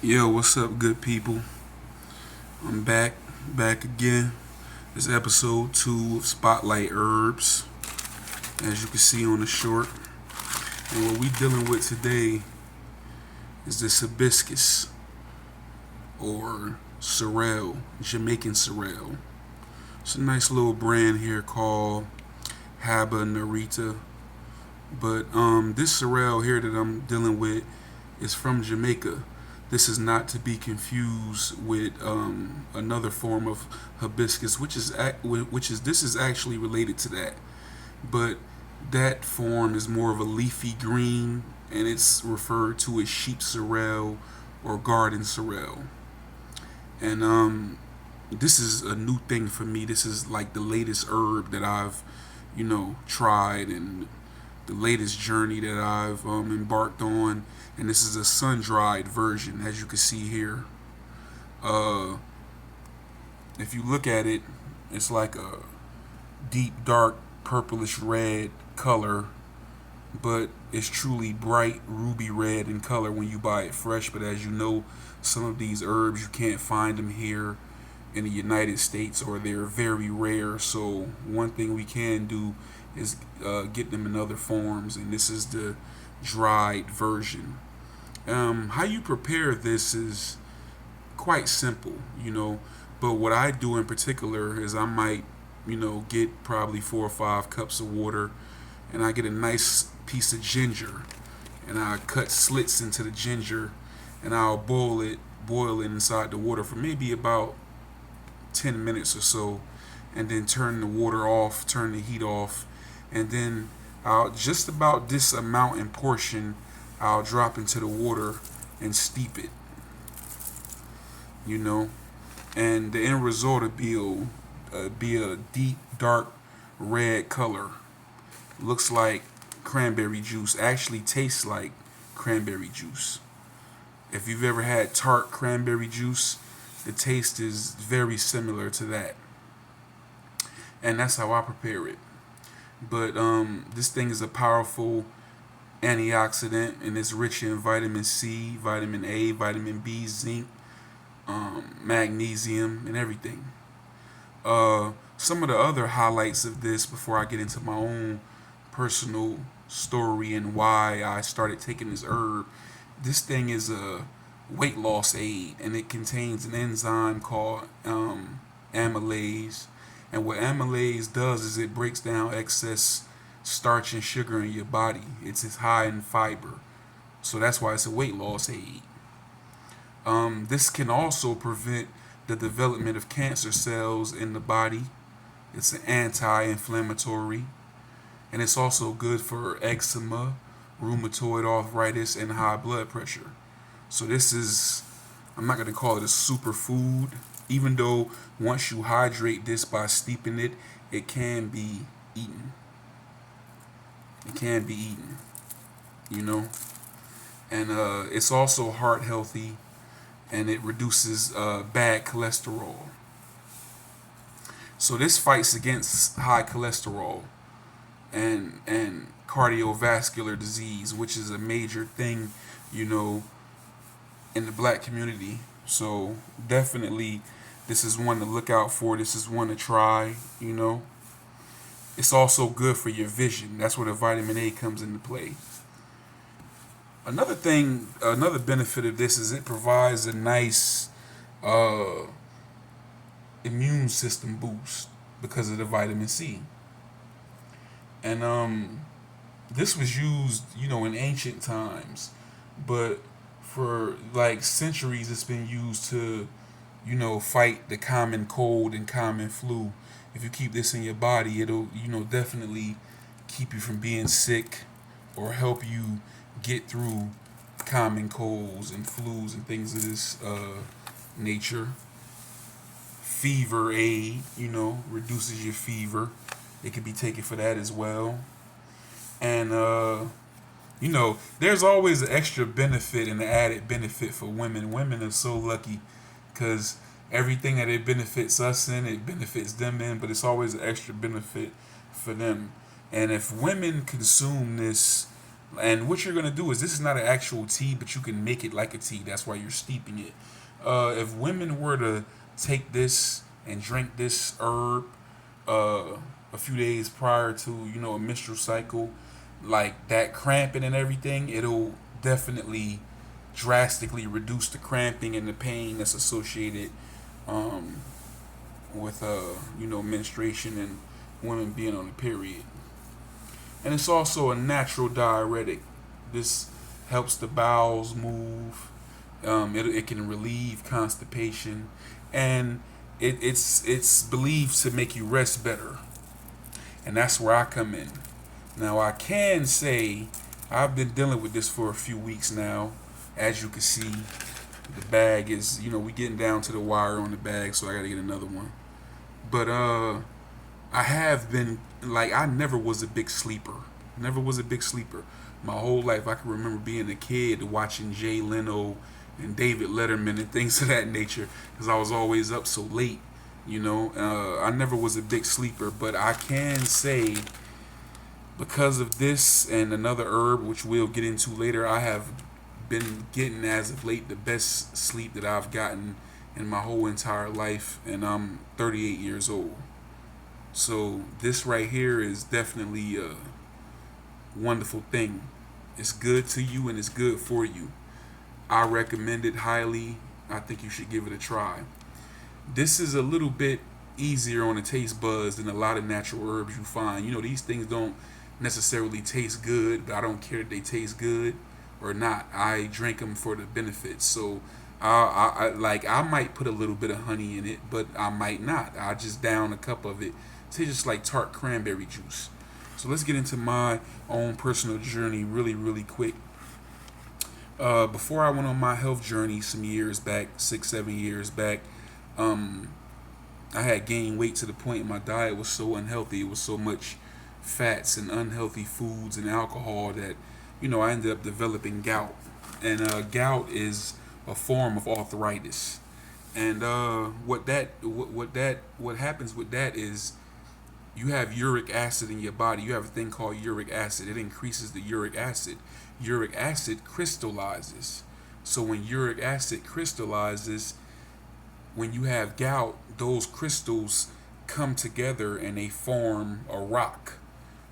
Yo, what's up, good people? I'm back again. This episode 2 of Spotlight Herbs, as you can see on the short. And what we dealing with today is this hibiscus or sorrel, Jamaican sorrel. It's a nice little brand here called Haba Narita. But this sorrel here that I'm dealing with is from Jamaica. This is not to be confused with another form of hibiscus, which is this is actually related to that, but that form is more of a leafy green, and it's referred to as sheep sorrel or garden sorrel. And this is a new thing for me. This is like the latest herb that I've, tried, and the latest journey that I've embarked on. And this is a sun dried version, as you can see here. Uh, if you look at it, it's like a deep, dark, purplish red color, but it's truly bright ruby red in color when you buy it fresh. But as you know, some of these herbs you can't find them here in the United States, or they're very rare. So one thing we can do is get them in other forms, and this is the dried version. How you prepare this is quite simple, But what I do in particular is I might, get probably 4 or 5 cups of water, and I get a nice piece of ginger, and I cut slits into the ginger, and I'll boil it inside the water for maybe about 10 minutes or so, and then turn the water off, turn the heat off, and then I'll just about this amount in portion I'll drop into the water and steep it, you know, and the end result will be a deep dark red color. Looks like cranberry juice. Actually tastes like cranberry juice. If you've ever had tart cranberry juice, the taste is very similar to that, and that's how I prepare it. But this thing is a powerful antioxidant, and it's rich in vitamin C, vitamin A, vitamin B, zinc, magnesium, and everything. Some of the other highlights of this before I get into my own personal story and why I started taking this herb. This thing is a weight loss aid, and it contains an enzyme called amylase. And what amylase does is it breaks down excess starch and sugar in your body. It's high in fiber, so that's why it's a weight loss aid. This can also prevent the development of cancer cells in the body. It's an anti-inflammatory, and it's also good for eczema, rheumatoid arthritis, and high blood pressure. So this is, I'm not going to call it a superfood, even though once you hydrate this by steeping it, it can be eaten. It can be eaten, you know. And it's also heart healthy, and it reduces bad cholesterol. So this fights against high cholesterol and cardiovascular disease, which is a major thing, you know, in the black community. So definitely, this is one to look out for. This is one to try. It's also good for your vision. That's where the vitamin A comes into play. Another benefit of this is it provides a nice uh, immune system boost because of the vitamin C. And this was used, in ancient times, but for like centuries, it's been used to, fight the common cold and common flu. If you keep this in your body, it'll, definitely keep you from being sick or help you get through common colds and flus and things of this nature. Fever aid, reduces your fever. It can be taken for that as well. And there's always an extra benefit and an added benefit for women. Women are so lucky because everything that it benefits us in, it benefits them in, but it's always an extra benefit for them. And if women consume this And what you're gonna do is, this is not an actual tea, but you can make it like a tea. That's why you're steeping it. If women were to take this and drink this herb uh, a few days prior to a menstrual cycle, like that cramping and everything, it'll definitely drastically reduce the cramping and the pain that's associated um, with menstruation and women being on a period. And it's also a natural diuretic. This helps the bowels move. It can relieve constipation, and it's believed to make you rest better. And that's where I come in. Now I can say I've been dealing with this for a few weeks now. As you can see, the bag is, we getting down to the wire on the bag, so I got to get another one. But I have been, like, I never was a big sleeper. Never was a big sleeper. My whole life, I can remember being a kid watching Jay Leno and David Letterman and things of that nature, because I was always up so late. I never was a big sleeper, but I can say, because of this and another herb, which we'll get into later, I have been getting, as of late, the best sleep that I've gotten in my whole entire life, and I'm 38 years old. So this right here is definitely a wonderful thing. It's good to you and it's good for you. I recommend it highly. I think you should give it a try. This is a little bit easier on the taste buds than a lot of natural herbs you find. These things don't necessarily taste good, but I don't care if they taste good or not. I drink them for the benefits. So I might put a little bit of honey in it, but I might not. I just down a cup of it. Tastes just like tart cranberry juice. So let's get into my own personal journey really, really quick. Before I went on my health journey some years back, 6, 7 years back, I had gained weight to the point my diet was so unhealthy. It was so much fats and unhealthy foods and alcohol that, I ended up developing gout. And gout is a form of arthritis. And what happens with that is, you have uric acid in your body. You have a thing called uric acid. It increases the uric acid. Uric acid crystallizes. So when uric acid crystallizes, when you have gout, those crystals come together and they form a rock.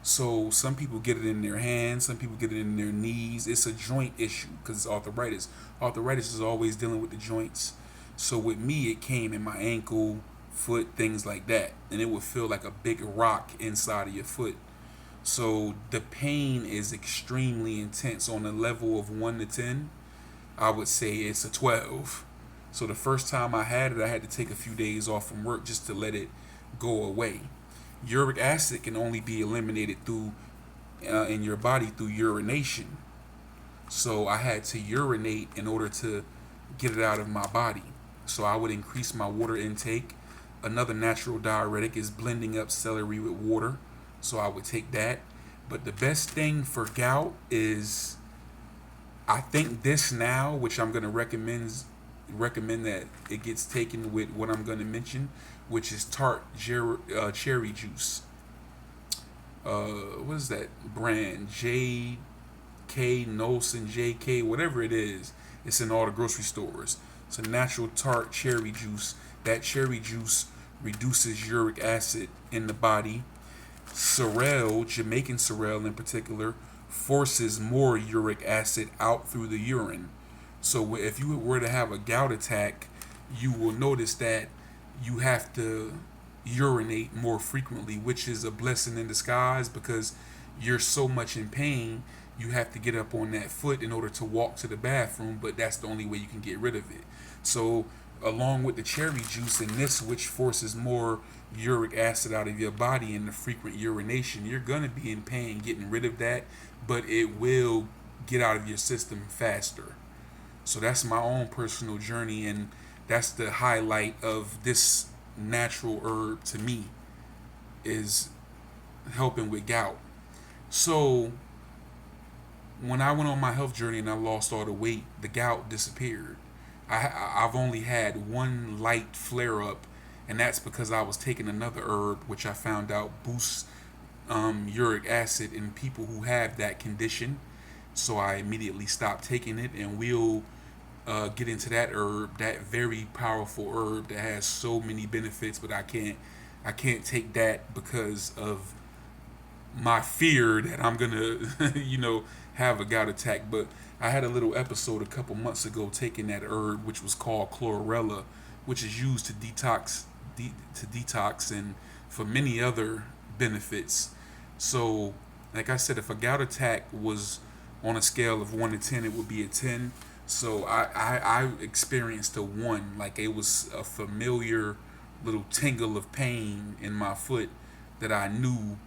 So some people get it in their hands, some people get it in their knees. It's a joint issue because it's arthritis. Arthritis is always dealing with the joints. So with me, it came in my ankle, foot, things like that, and it would feel like a big rock inside of your foot. So the pain is extremely intense. On a level of 1 to 10, I would say it's a 12. So the first time I had it, I had to take a few days off from work just to let it go away. Uric acid can only be eliminated through in your body through urination. So I had to urinate in order to get it out of my body. So I would increase my water intake. Another natural diuretic is blending up celery with water. So I would take that. But the best thing for gout is, I think this now, which I'm going to recommend that it gets taken with what I'm going to mention, which is tart cherry juice. What is that brand? JK Nolson, JK, whatever it is. It's in all the grocery stores. It's a natural tart cherry juice. That cherry juice reduces uric acid in the body. Sorrel, Jamaican sorrel in particular, forces more uric acid out through the urine. So if you were to have a gout attack, you will notice that you have to urinate more frequently, which is a blessing in disguise, because you're so much in pain, you have to get up on that foot in order to walk to the bathroom, but that's the only way you can get rid of it. So along with the cherry juice and this, which forces more uric acid out of your body and the frequent urination, you're going to be in pain getting rid of that, but it will get out of your system faster. So that's my own personal journey, and that's the highlight of this natural herb to me, is helping with gout. So when I went on my health journey and I lost all the weight, the gout disappeared. I've only had one light flare up, and that's because I was taking another herb, which I found out boosts uric acid in people who have that condition. So I immediately stopped taking it, and we'll get into that herb, that very powerful herb that has so many benefits. But I can't take that because of my fear that I'm gonna, have a gout attack. But I had a little episode a couple months ago taking that herb, which was called chlorella, which is used to detox and for many other benefits. So, like I said, if a gout attack was on a scale of 1 to 10, it would be a 10. So I experienced a 1, like it was a familiar little tingle of pain in my foot that I knew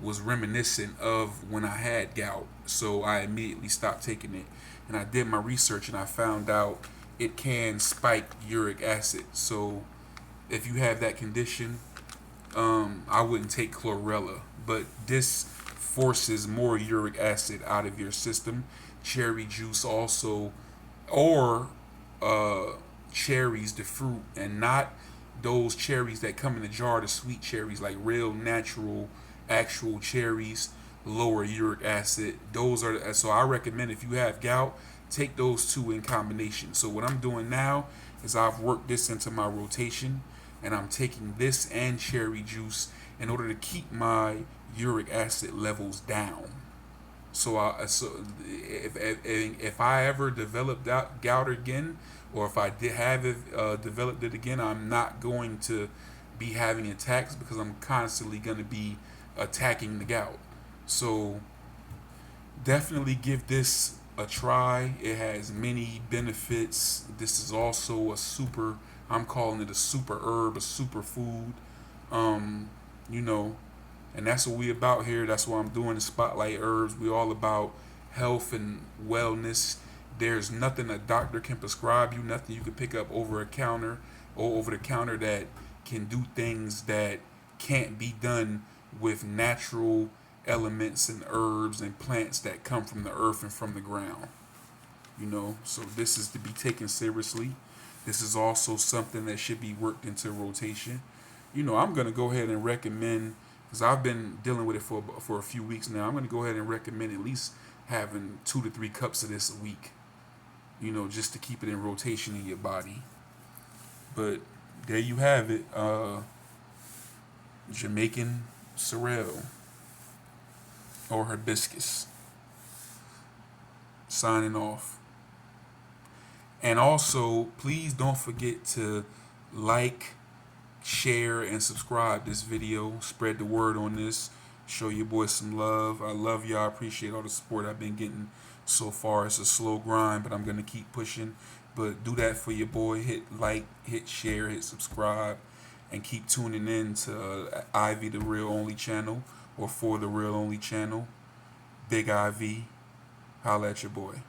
was reminiscent of when I had gout. So I immediately stopped taking it. And I did my research and I found out it can spike uric acid. So if you have that condition, I wouldn't take chlorella. But this forces more uric acid out of your system. Cherry juice also, or uh, cherries, the fruit, and not those cherries that come in a jar, the sweet cherries, like real natural, actual cherries, lower uric acid. Those are so I recommend if you have gout, take those two in combination. So what I'm doing now is I've worked this into my rotation, and I'm taking this and cherry juice in order to keep my uric acid levels down. So if I ever develop gout again, or if I did have it developed it again, I'm not going to be having attacks because I'm constantly going to be attacking the gout. So definitely give this a try. It has many benefits. This is also a super. I'm calling it a super herb, a super food. Um, you know, and that's what we about here. That's what I'm doing. The Spotlight Herbs. We all about health and wellness. There's nothing a doctor can prescribe you. Nothing you can pick up over a counter or over the counter that can do things that can't be done with natural elements and herbs and plants that come from the earth and from the ground. So this is to be taken seriously. This is also something that should be worked into rotation. I'm going to go ahead and recommend, because I've been dealing with it for a few weeks now. I'm going to go ahead and recommend at least having 2 to 3 cups of this a week, just to keep it in rotation in your body. But there you have it. Jamaican Sorrel or hibiscus. Signing off. And also, please don't forget to like, share, and subscribe this video. Spread the word on this. Show your boys some love. I love y'all. I appreciate all the support I've been getting so far. It's a slow grind, but I'm going to keep pushing. But do that for your boy. Hit like, hit share, hit subscribe, and keep tuning in to Ivy the Real Only channel, or For the Real Only channel. Big IV. Holla at your boy.